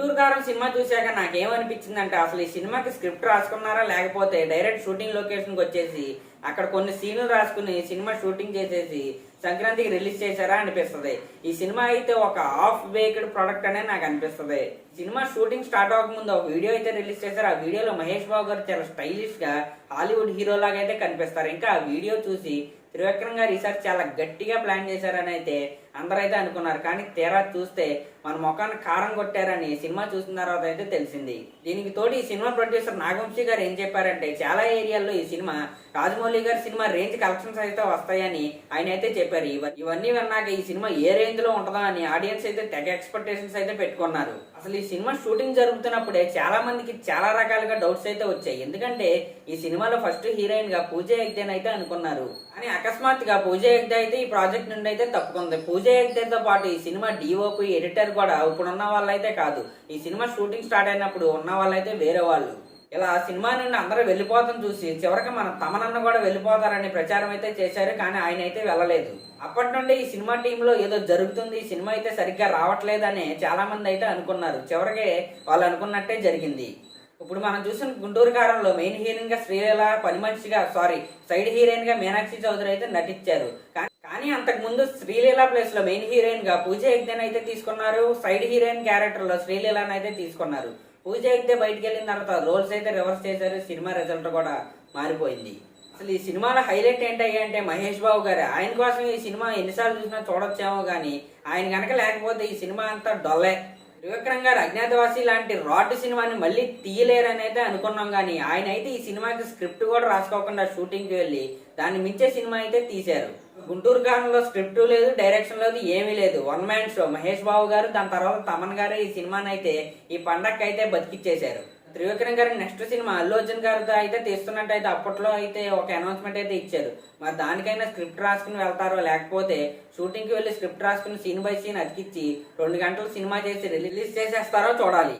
గుంటూరు కారం సినిమా చూశాక నాకేమనిపించిందంటే అసలు ఈ సినిమాకి స్క్రిప్ట్ రాసుకున్నారా లేకపోతే డైరెక్ట్ షూటింగ్ లొకేషన్కి వచ్చేసి అక్కడ కొన్ని సీన్లు రాసుకుని సినిమా షూటింగ్ చేసేసి సంక్రాంతికి రిలీజ్ చేశారా అనిపిస్తుంది. ఈ సినిమా అయితే ఒక హాఫ్ బేక్డ్ ప్రొడక్ట్ అనే నాకు అనిపిస్తుంది. సినిమా షూటింగ్ స్టార్ట్ అవ్వకముందు ఒక వీడియో అయితే రిలీజ్ చేశారు. ఆ వీడియోలో మహేష్ బాబు గారు చాలా స్టైలిష్ గా హాలీవుడ్ హీరో లాగా అయితే కనిపిస్తారు. ఇంకా ఆ వీడియో చూసి త్రివిక్రమ్ గారు ఈసారి చాలా గట్టిగా ప్లాన్ చేశారని అయితే అందరైతే అనుకున్నారు. కానీ తీరా చూస్తే మన ముఖాన్ని కారం కొట్టారని సినిమా చూసిన తర్వాత అయితే తెలిసింది. దీనికి తోడు ఈ సినిమా ప్రొడ్యూసర్ నాగవంశీ గారు ఏం చెప్పారంటే చాలా ఏరియాల్లో ఈ సినిమా రాజమౌళి గారి సినిమా రేంజ్ కలెక్షన్స్ అయితే వస్తాయని ఆయన అయితే చెప్పారు. ఇవన్నీ విన్నాక ఈ సినిమా ఏ రేంజ్ లో ఉంటుందా అని ఆడియన్స్ అయితే తెగ ఎక్స్పెక్టేషన్స్ అయితే పెట్టుకున్నారు. అసలు ఈ సినిమా షూటింగ్ జరుగుతున్నప్పుడే చాలా మందికి చాలా రకాలుగా డౌట్స్ అయితే వచ్చాయి. ఎందుకంటే ఈ సినిమాలో ఫస్ట్ హీరోయిన్ గా పూజ హెగ్డే అయితే అనుకున్నారు. కానీ అకస్మాత్తుగా పూజ హెగ్డే అయితే ఈ ప్రాజెక్ట్ నుండి అయితే తప్పుకుంది. పూజ హెగ్డేతో పాటు ఈ సినిమా డిఓపి ఎడిటర్ కూడా ఇప్పుడున్న వాళ్ళైతే కాదు. ఈ సినిమా షూటింగ్ స్టార్ట్ అయినప్పుడు ఉన్న వాళ్ళైతే వేరే వాళ్ళు. ఇలా సినిమా నుండి అందరూ వెళ్ళిపోతాం చూసి చివరికి మన తమనన్న కూడా వెళ్ళిపోతారని ప్రచారం అయితే చేశారు. కానీ ఆయన అయితే వెళ్ళలేదు. అప్పటి నుండి ఈ సినిమా టీంలో ఏదో జరుగుతుంది, ఈ సినిమా అయితే సరిగ్గా రావట్లేదని చాలా మంది అయితే అనుకున్నారు. చివరికి వాళ్ళు అనుకున్నట్టే జరిగింది. ఇప్పుడు మనం చూసిన గుంటూరు కారంలో మెయిన్ హీరోయిన్ గా శ్రీలీల, పని మనిషిగా సైడ్ హీరోయిన్ గా మీనాక్షి చౌదరి అయితే నటించారు. కానీ అంతకు ముందు శ్రీలీల ప్లేస్ లో మెయిన్ హీరోయిన్ గా పూజ హెగ్డేని అయితే తీసుకున్నారు. సైడ్ హీరోయిన్ క్యారెక్టర్ లో శ్రీలీలను అయితే తీసుకున్నారు. పూజ హెగ్డే బయటకు వెళ్ళిన తర్వాత రోల్స్ అయితే రివర్స్ చేశారు. సినిమా రిజల్ట్ కూడా మారిపోయింది. అసలు ఈ సినిమాలో హైలైట్ ఏంటంటే మహేష్ బాబు గారు. ఆయన కోసం ఈ సినిమా ఎన్నిసార్లు చూసినా చూడొచ్చేమో కానీ ఆయన కనుక లేకపోతే ఈ సినిమా అంతా డొల్లే. త్రివిక్రమ్ గారు అజ్ఞాతవాసి లాంటి రాడ్ సినిమాని మళ్ళీ తీయలేరని అయితే అనుకున్నాం. కానీ ఆయన అయితే ఈ సినిమాకి స్క్రిప్ట్ కూడా రాసుకోకుండా షూటింగ్కి వెళ్ళి దాన్ని మించే సినిమా అయితే తీశారు. గుంటూరు కారంలో స్క్రిప్ట్ లేదు, డైరెక్షన్ లేదు, ఏమీ లేదు. One man show. Mahesh Babu గారు దాని తర్వాత తమన్ గారు ఈ సినిమాని అయితే ఈ పండగకి అయితే బతికిచ్చేశారు. త్రివిక్రమ్ గారి నెక్స్ట్ సినిమా అల్లు అర్జున్ గారితో అయితే తీస్తున్నట్టు అయితే అప్పట్లో అయితే ఒక అనౌన్స్మెంట్ అయితే ఇచ్చారు. మరి దానికైనా స్క్రిప్ట్ రాసుకుని వెళ్తారో లేకపోతే షూటింగ్కి వెళ్ళి స్క్రిప్ట్ రాసుకుని సీన్ బై సీన్ అతికిచ్చి 2 గంటలు సినిమా చేసి రిలీజ్ చేసేస్తారో చూడాలి.